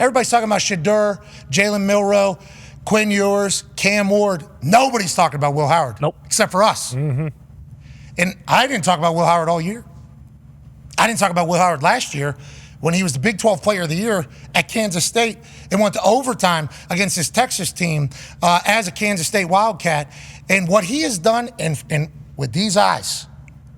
Everybody's talking about Shadur, Jalen Milroe, Quinn Ewers, Cam Ward. Nobody's talking about Will Howard. Nope. Except for us. Mm-hmm. And I didn't talk about Will Howard all year. I didn't talk about Will Howard last year when he was the Big 12 Player of the Year at Kansas State and went to overtime against his Texas team as a Kansas State Wildcat. And what he has done, and with these eyes,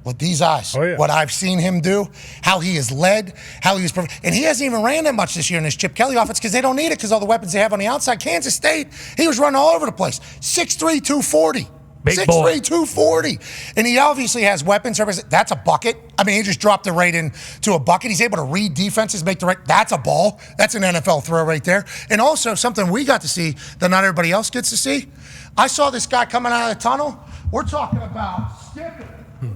what I've seen him do, how he has led, how he's and he hasn't even ran that much this year in his Chip Kelly offense because they don't need it because all the weapons they have on the outside. Kansas State, he was running all over the place. 6'3", 240. Big 6'3", boy. 240. And he obviously has weapons. That's a bucket. I mean, he just dropped it right into a bucket. He's able to read defenses, make the right. That's a ball. That's an NFL throw right there. And also something we got to see that not everybody else gets to see. I saw this guy coming out of the tunnel. We're talking about skipping. We're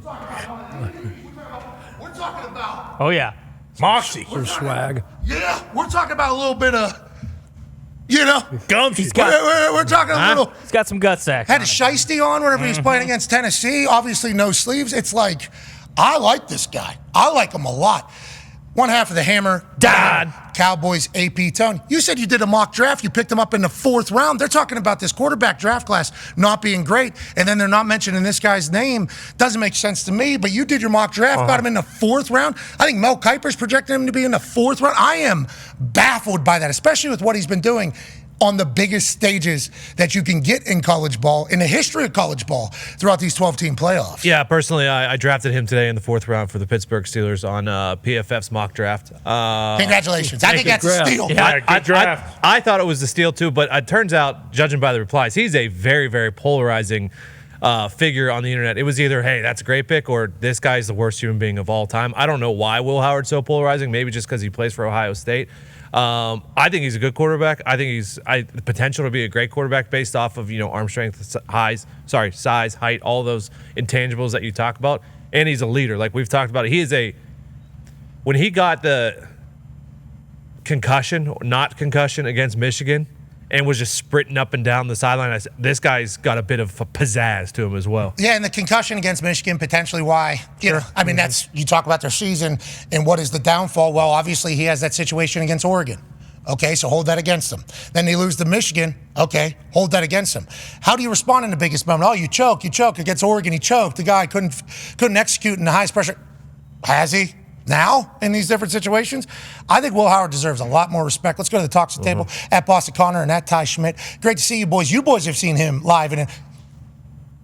talking about. Oh, yeah. Moxie. Or swag. Yeah, we're talking about a little bit of, you know. Gumption. We're talking a little. He's got some gut sack. Had a shiesty on whenever he was playing against Tennessee. Obviously, no sleeves. It's like, I like this guy. I like him a lot. One half of the hammer, Dad. Cowboys AP Tone. You said you did a mock draft. You picked him up in the 4th round. They're talking about this quarterback draft class not being great, and then they're not mentioning this guy's name. Doesn't make sense to me, but you did your mock draft, got him in the 4th round. I think Mel Kiper's projecting him to be in the 4th round. I am baffled by that, especially with what he's been doing on the biggest stages that you can get in college ball, in the history of college ball, throughout these 12-team playoffs. Yeah, personally, I drafted him today in the 4th round for the Pittsburgh Steelers on PFF's mock draft. Congratulations. I think that's a steal. Yeah, good draft. I thought it was a steal, too, but it turns out, judging by the replies, he's a very, very polarizing figure on the internet. It was either, hey, that's a great pick, or this guy's the worst human being of all time. I don't know why Will Howard's so polarizing. Maybe just because he plays for Ohio State. I think he's a good quarterback. I think he's the potential to be a great quarterback based off of, arm strength, size, height, all those intangibles that you talk about. And he's a leader. Like we've talked about it. When he got the concussion, or not concussion against Michigan, and was just sprinting up and down the sideline, I said, this guy's got a bit of pizzazz to him as well. Yeah, and the concussion against Michigan, potentially why. That's, you talk about their season and what is the downfall. Well, obviously he has that situation against Oregon. Okay, so hold that against them. Then they lose to Michigan. Okay, hold that against them. How do you respond in the biggest moment? Oh, you choke against Oregon. He choked. The guy couldn't execute in the highest pressure. Has he? Now, in these different situations, I think Will Howard deserves a lot more respect. Let's go to the Talks table at Boston Connor and at Ty Schmidt. Great to see you boys. You boys have seen him live. And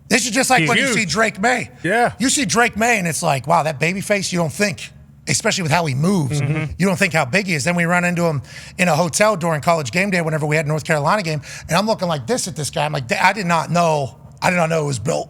this is just like when you see Drake May. Yeah. You see Drake May, and it's like, wow, that baby face, you don't think, especially with how he moves, you don't think how big he is. Then we run into him in a hotel during college game day whenever we had a North Carolina game, and I'm looking like this at this guy. I'm like, I did not know it was built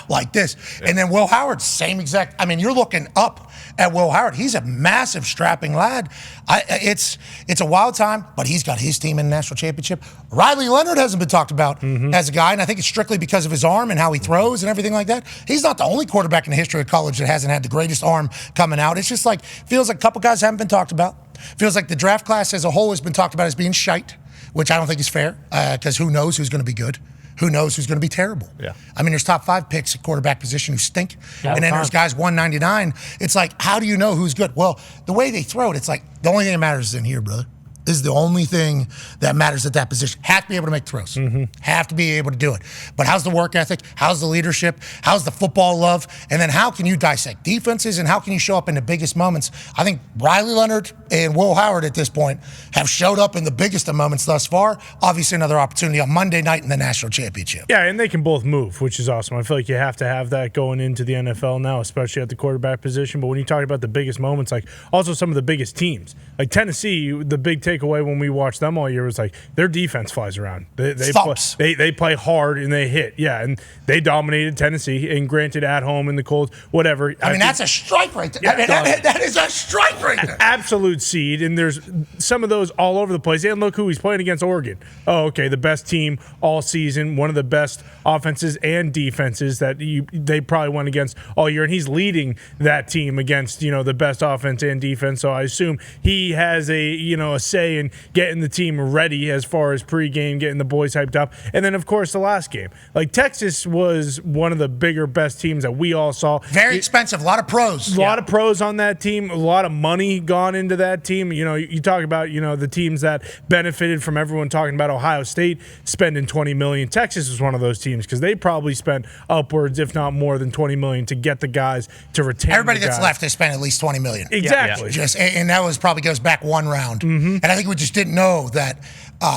like this. Yeah. And then Will Howard, same exact. I mean, you're looking up at Will Howard. He's a massive, strapping lad. It's a wild time, but he's got his team in the national championship. Riley Leonard hasn't been talked about as a guy, and I think it's strictly because of his arm and how he throws and everything like that. He's not the only quarterback in the history of college that hasn't had the greatest arm coming out. It's just like, feels like a couple guys haven't been talked about. Feels like the draft class as a whole has been talked about as being shite, which I don't think is fair, because who knows who's going to be good. Who knows who's going to be terrible? Yeah. I mean, there's top 5 picks at quarterback position who stink. And then there's guys 199. It's like, how do you know who's good? Well, the way they throw it, it's like, the only thing that matters is in here, brother. This is the only thing that matters at that position. Have to be able to make throws. Have to be able to do it. But how's the work ethic? How's the leadership? How's the football love? And then how can you dissect defenses, and how can you show up in the biggest moments? I think Riley Leonard and Will Howard at this point have showed up in the biggest of moments thus far. Obviously another opportunity on Monday night in the national championship. Yeah, and they can both move, which is awesome. I feel like you have to have that going into the NFL now, especially at the quarterback position. But when you talk about the biggest moments, like also some of the biggest teams, like Tennessee, the big takeaway when we watched them all year was like their defense flies around. They play hard and they hit. Yeah, and they dominated Tennessee, and granted at home in the cold, whatever. I mean, that's a strike right there. Yeah, that is a strike right there. Absolute seed, and there's some of those all over the place. And look who he's playing against, Oregon. Oh, okay, the best team all season, one of the best offenses and defenses that they probably went against all year, and he's leading that team against the best offense and defense. So I assume he has a say day and getting the team ready as far as pregame, getting the boys hyped up. And then, of course, the last game. Like, Texas was one of the bigger, best teams that we all saw. Very expensive. A lot of pros. A lot of pros on that team. A lot of money gone into that team. You know, you talk about, you know, the teams that benefited from everyone talking about Ohio State spending $20 million. Texas was one of those teams because they probably spent upwards, if not more than $20 million to get the guys to retain. Everybody that's left has spent at least $20 million. Exactly. And that was probably goes back one round. And I think we just didn't know that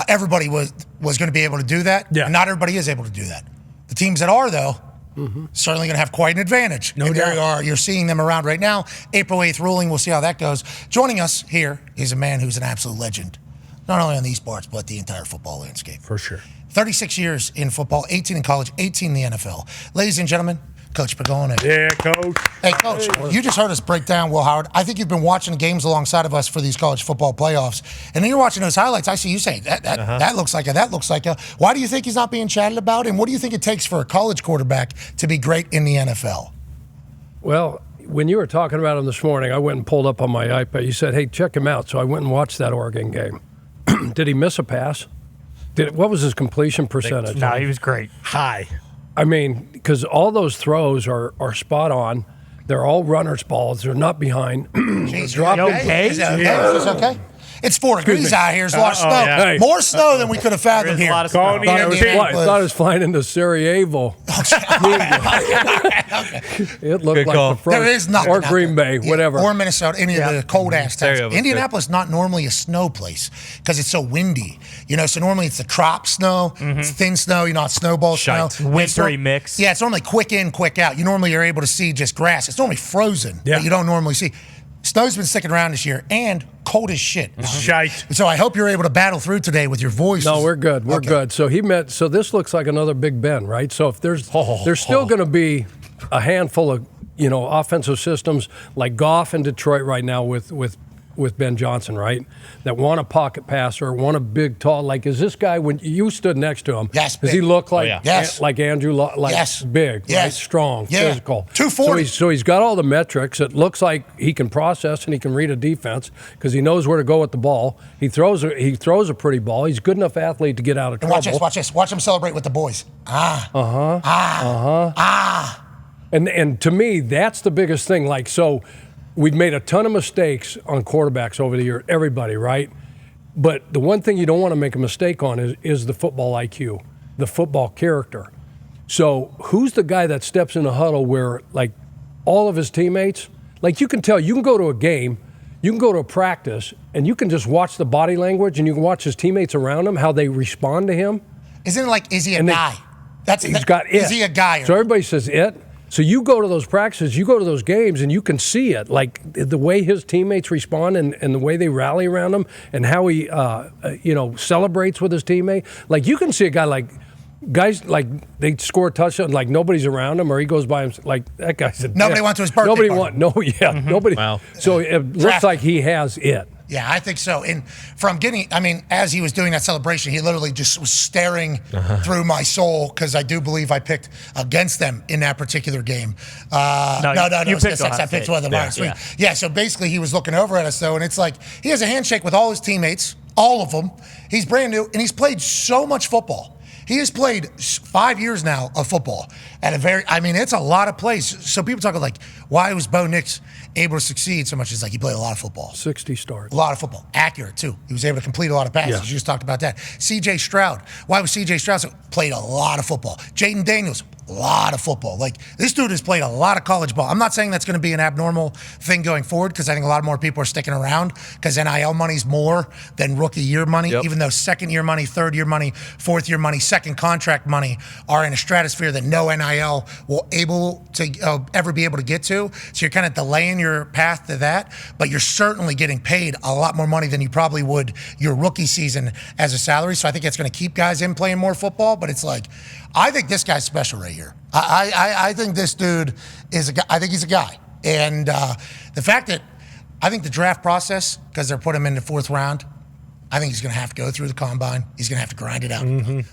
everybody was going to be able to do that. Yeah. And not everybody is able to do that. The teams that are, though, certainly going to have quite an advantage. No doubt. You're seeing them around right now. April 8th ruling, we'll see how that goes. Joining us here is a man who's an absolute legend, not only on these parts, but the entire football landscape. For sure. 36 years in football, 18 in college, 18 in the NFL. Ladies and gentlemen, Coach Pagone. Yeah, Coach. Hey, Coach, you just heard us break down Will Howard. I think you've been watching the games alongside of us for these college football playoffs. And then you're watching those highlights. I see you saying, that looks like that looks like Why do you think he's not being chatted about? And what do you think it takes for a college quarterback to be great in the NFL? Well, when you were talking about him this morning, I went and pulled up on my iPad. You said, hey, check him out. So I went and watched that Oregon game. Did he miss a pass? What was his completion percentage? No, he was great. High. I mean, because all those throws are spot on. They're all runner's balls. They're not behind. Jeez, okay? Is this okay? It's 4 degrees out here. There's a lot of snow. yeah. Hey. More snow than we could have fathomed There is a here. lot of snow. Calling I Indianapolis. thought it was flying into Sarajevo. It looked Good like call. the front. There is nothing Or out Green there. Bay, whatever. Or Minnesota, any of the cold-ass There towns. you go. Indianapolis is not normally a snow place because it's so windy. You know, so normally it's the crop snow, it's thin snow, you know, it's snowball Shite. snow. Wintry It's mix. Yeah, it's normally quick in, quick out. You normally are able to see just grass. It's normally frozen, Yeah. but you don't normally see. Snow's been sticking around this year and cold as shit. Shite. So I hope you're able to battle through today with your voice. No, we're good. We're Okay. good. So so this looks like another Big Ben, right? So if there's still going to be a handful of, you know, offensive systems like Goff in Detroit right now with Ben Johnson, right? That want a pocket passer, want a big, tall. Like, is this guy, when you stood next to him, Yes, does he big. look like Yes. like Andrew, like Yes. big, Yes. right? Strong, Yeah. physical. 240. So he's got all the metrics. It looks like he can process and he can read a defense because he knows where to go with the ball. He throws a pretty ball. He's a good enough athlete to get out of And trouble. watch this, watch this. Watch him celebrate with the boys. And to me, that's the biggest thing. Like, so we've made a ton of mistakes on quarterbacks over the year, everybody, right? But the one thing you don't want to make a mistake on is the football IQ, the football character. So who's the guy that steps in a huddle where, like, all of his teammates, like, you can tell, you can go to a game, you can go to a practice, and you can just watch the body language and you can watch his teammates around him, how they respond to him. Isn't it like, is he a And they- guy? He's got it. Is he a guy? So everybody says it. So you go to those practices, you go to those games, and you can see it, like the way his teammates respond and the way they rally around him and how he, celebrates with his teammate. Like, you can see a guy like, guys, like, they score a touchdown, like nobody's around him, or he goes by him, like, that guy's a Nobody dick. went to his birthday Nobody party. nobody. Wow. So it looks like he has it. Yeah, I think so. And as he was doing that celebration, he literally just was staring through my soul because I do believe I picked against them in that particular game. No. You picked I Ohio picked State. one of the minus three. Yeah, so basically he was looking over at us, though, and it's like he has a handshake with all his teammates, all of them. He's brand new, and he's played so much football. He has played 5 years now of football at it's a lot of plays. So people talk like, why was Bo Nix able to succeed so much? It's like he played a lot of football. 60 starts. A lot of football. Accurate, too. He was able to complete a lot of passes. Yeah. You just talked about that. C.J. Stroud. Why was C.J. Stroud played a lot of football? Jaden Daniels, a lot of football. Like, this dude has played a lot of college ball. I'm not saying that's going to be an abnormal thing going forward because I think a lot more people are sticking around because NIL money's more than rookie year money, even though second year money, third year money, fourth year money, second contract money are in a stratosphere that no NIL will ever be able to get to. So you're kind of delaying your path to that, but you're certainly getting paid a lot more money than you probably would your rookie season as a salary. So I think it's going to keep guys in playing more football, but it's like, I think this guy's special right here. I think this dude is a guy. I think he's a guy. And the fact that I think the draft process, because they're putting him in the fourth round, I think he's going to have to go through the combine. He's going to have to grind it out.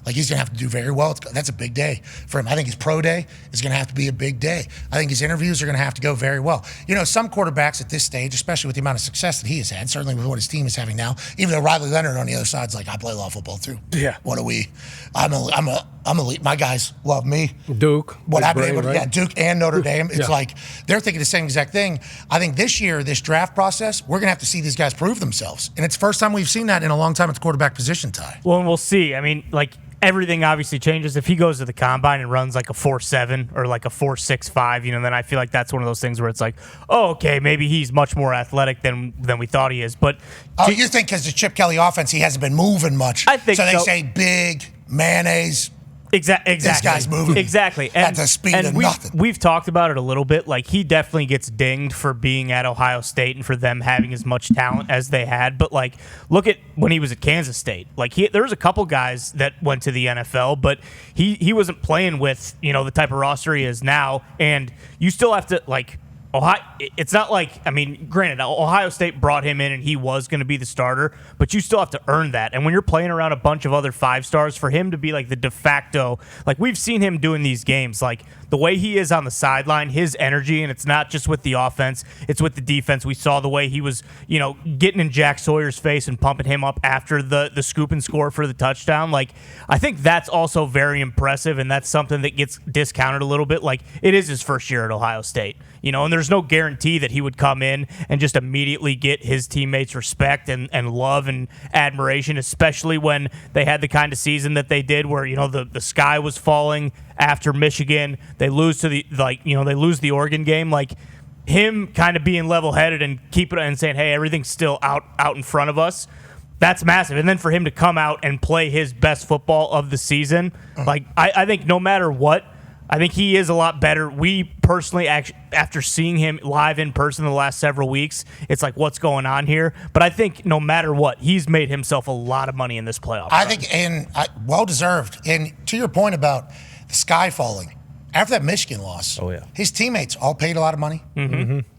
Like, he's going to have to do very well. That's a big day for him. I think his pro day is going to have to be a big day. I think his interviews are going to have to go very well. You know, some quarterbacks at this stage, especially with the amount of success that he has had, certainly with what his team is having now, even though Riley Leonard on the other side is like, I play a lot of football too. Yeah. What are we? I'm elite. My guys love me. Duke. What I've been able to, right? yeah, Duke and Notre Dame. It's like they're thinking the same exact thing. I think this year, this draft process, we're going to have to see these guys prove themselves. And it's the first time we've seen that in a long time at the quarterback position, Ty. Well, and we'll see. I mean, like, everything obviously changes. If he goes to the combine and runs like a 4.7 or like a 4.65, you know, then I feel like that's one of those things where it's like, oh, okay, maybe he's much more athletic than we thought he is. But you think because the Chip Kelly offense, he hasn't been moving much. I think so. They so. say big, mayonnaise. Exactly. This guy's moving. Exactly. At the speed of nothing. We've talked about it a little bit. Like, he definitely gets dinged for being at Ohio State and for them having as much talent as they had. But, like, look at when he was at Kansas State. Like, there was a couple guys that went to the NFL, but he wasn't playing with, you know, the type of roster he is now. And you still have to, like, Ohio, it's not like, I mean, granted, Ohio State brought him in and he was going to be the starter, but you still have to earn that. And when you're playing around a bunch of other 5-stars, for him to be like the de facto, like we've seen him doing these games, like the way he is on the sideline, his energy, and it's not just with the offense, it's with the defense. We saw the way he was, you know, getting in Jack Sawyer's face and pumping him up after the scoop and score for the touchdown. Like, I think that's also very impressive, and that's something that gets discounted a little bit. Like, it is his first year at Ohio State, you know, and there's no guarantee that he would come in and just immediately get his teammates' respect and love and admiration, especially when they had the kind of season that they did where, you know, the sky was falling after Michigan. They lose to they lose the Oregon game. Like, him kind of being level-headed and keeping it and saying, hey, everything's still out in front of us, that's massive. And then for him to come out and play his best football of the season, like, I think no matter what, I think he is a lot better. We personally, after seeing him live in person the last several weeks, it's like, what's going on here? But I think no matter what, he's made himself a lot of money in this playoff. I think, and well-deserved. And to your point about the sky falling, after that Michigan loss, his teammates all paid a lot of money,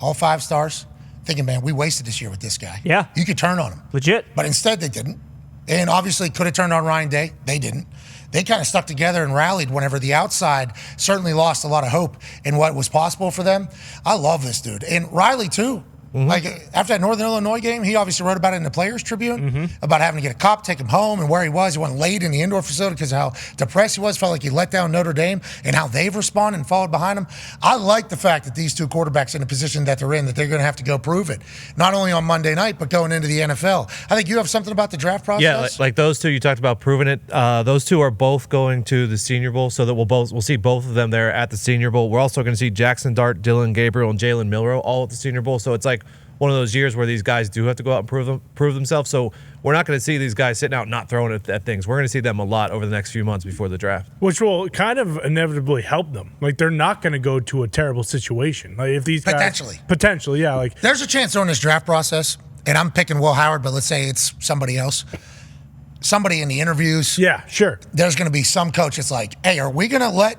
all 5 stars, thinking, man, we wasted this year with this guy. Yeah. You could turn on him. Legit. But instead they didn't. And obviously could have turned on Ryan Day. They didn't. They kind of stuck together and rallied whenever the outside certainly lost a lot of hope in what was possible for them. I love this dude. And Riley, too. Like, after that Northern Illinois game, he obviously wrote about it in the Players Tribune, about having to get a cop, take him home, and where he was. He went late in the indoor facility because of how depressed he was, felt like he let down Notre Dame, and how they've responded and followed behind him. I like the fact that these two quarterbacks in the position that they're in, that they're going to have to go prove it, not only on Monday night, but going into the NFL. I think you have something about the draft process? Yeah, like those two, you talked about proving it. Those two are both going to the Senior Bowl, so that we'll see both of them there at the Senior Bowl. We're also going to see Jackson Dart, Dylan Gabriel, and Jalen Milroe all at the Senior Bowl. So it's like one of those years where these guys do have to go out and prove themselves. So we're not going to see these guys sitting out not throwing at things. We're going to see them a lot over the next few months before the draft. Which will kind of inevitably help them. Like, they're not going to go to a terrible situation. Like, if these guys potentially, yeah. Like, there's a chance during this draft process, and I'm picking Will Howard, but let's say it's somebody else. Somebody in the interviews. Yeah, sure. There's going to be some coach that's like, hey, are we going to let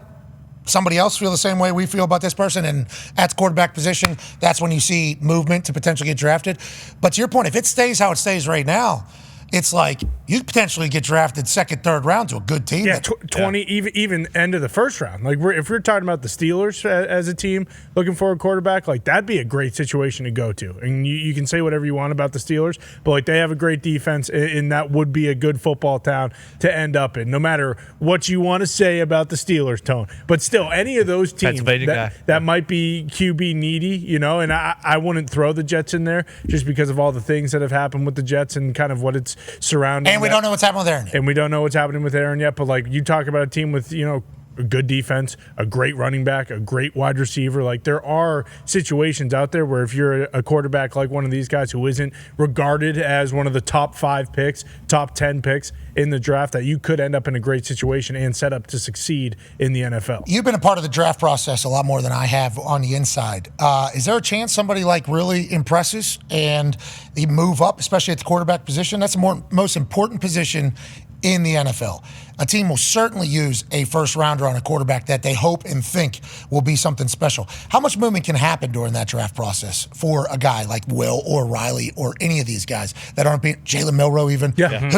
somebody else feel the same way we feel about this person? And at the quarterback position, that's when you see movement to potentially get drafted. But to your point, if it stays how it stays right now, it's like you could potentially get drafted second, third round to a good team. Yeah, 20, even end of the first round. Like, if we're talking about the Steelers as a team looking for a quarterback, like, that'd be a great situation to go to. And you can say whatever you want about the Steelers, but like, they have a great defense, and that would be a good football town to end up in, no matter what you want to say about the Steelers, Tone. But still, any of those teams that might be QB needy, you know, and I wouldn't throw the Jets in there just because of all the things that have happened with the Jets and kind of what it's surrounding. And we don't know what's happening with Aaron yet. And we don't know what's happening with Aaron yet. But, like, you talk about a team with, you know, a good defense, a great running back, a great wide receiver. Like, there are situations out there where if you're a quarterback like one of these guys who isn't regarded as one of the top 5 picks, top 10 picks in the draft, that you could end up in a great situation and set up to succeed in the NFL. You've been a part of the draft process a lot more than I have on the inside. Is there a chance somebody like really impresses and they move up, especially at the quarterback position? That's the most important position in the NFL. A team will certainly use a first rounder on a quarterback that they hope and think will be something special. How much movement can happen during that draft process for a guy like Will or Riley or any of these guys that aren't being Jalen Milroe even? Yeah.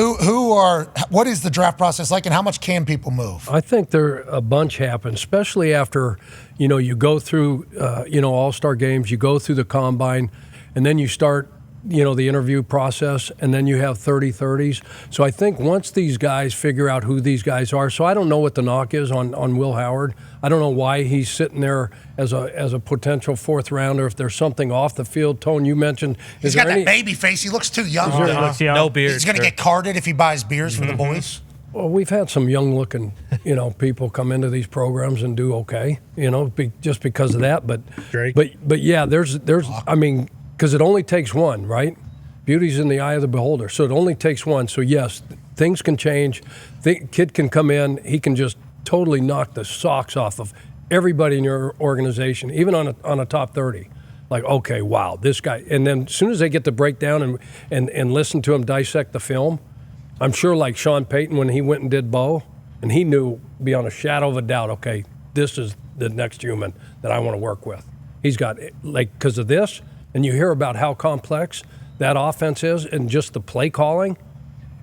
What is the draft process like, and how much can people move? I think a bunch happen, especially after, you go through, all-star games, you go through the combine, and then you start, the interview process, and then you have 30-30s. So I think once these guys figure out who these guys are, so I don't know what the knock is on Will Howard. I don't know why he's sitting there as a potential fourth rounder. If there's something off the field, Tone, you mentioned. He's got that baby face. He looks too young. No beard. He's going to get carded if he buys beers for the boys. Well, we've had some young-looking, people come into these programs and do okay, just because of that. But Drake. But yeah, there's because it only takes one, right? Beauty's in the eye of the beholder. So it only takes one. So yes, things can change. Kid can come in. He can just totally knock the socks off of everybody in your organization, even on a top 30. Like, okay, wow, this guy. And then as soon as they get to break down and listen to him dissect the film, I'm sure like Sean Payton when he went and did Bo, and he knew beyond a shadow of a doubt, okay, this is the next human that I want to work with. He's got, because of this, and you hear about how complex that offense is and just the play calling,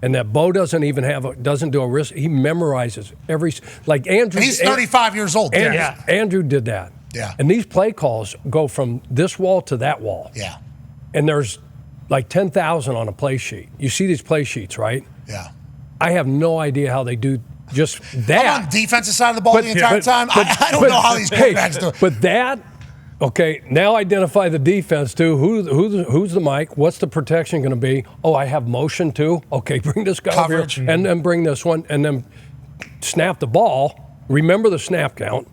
and that Bo doesn't do a risk. He memorizes every, like Andrew. And he's 35 years old. Andrew did that. Yeah. And these play calls go from this wall to that wall. Yeah. And there's like 10,000 on a play sheet. You see these play sheets, right? Yeah. I have no idea how they do just that. I'm on the defensive side of the ball the entire time. I don't know how these quarterbacks do it. But that, okay, now identify the defense too. Who's the mic? What's the protection going to be? Oh, I have motion too. Okay, bring this guy over here, and then bring this one, and then snap the ball. Remember the snap count.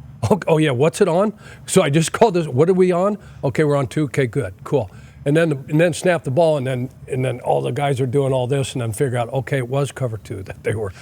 Oh yeah, what's it on? So I just called this. What are we on? Okay, we're on 2. Okay, good, cool. And then snap the ball, and then all the guys are doing all this, and then figure out, okay, it was cover 2 that they were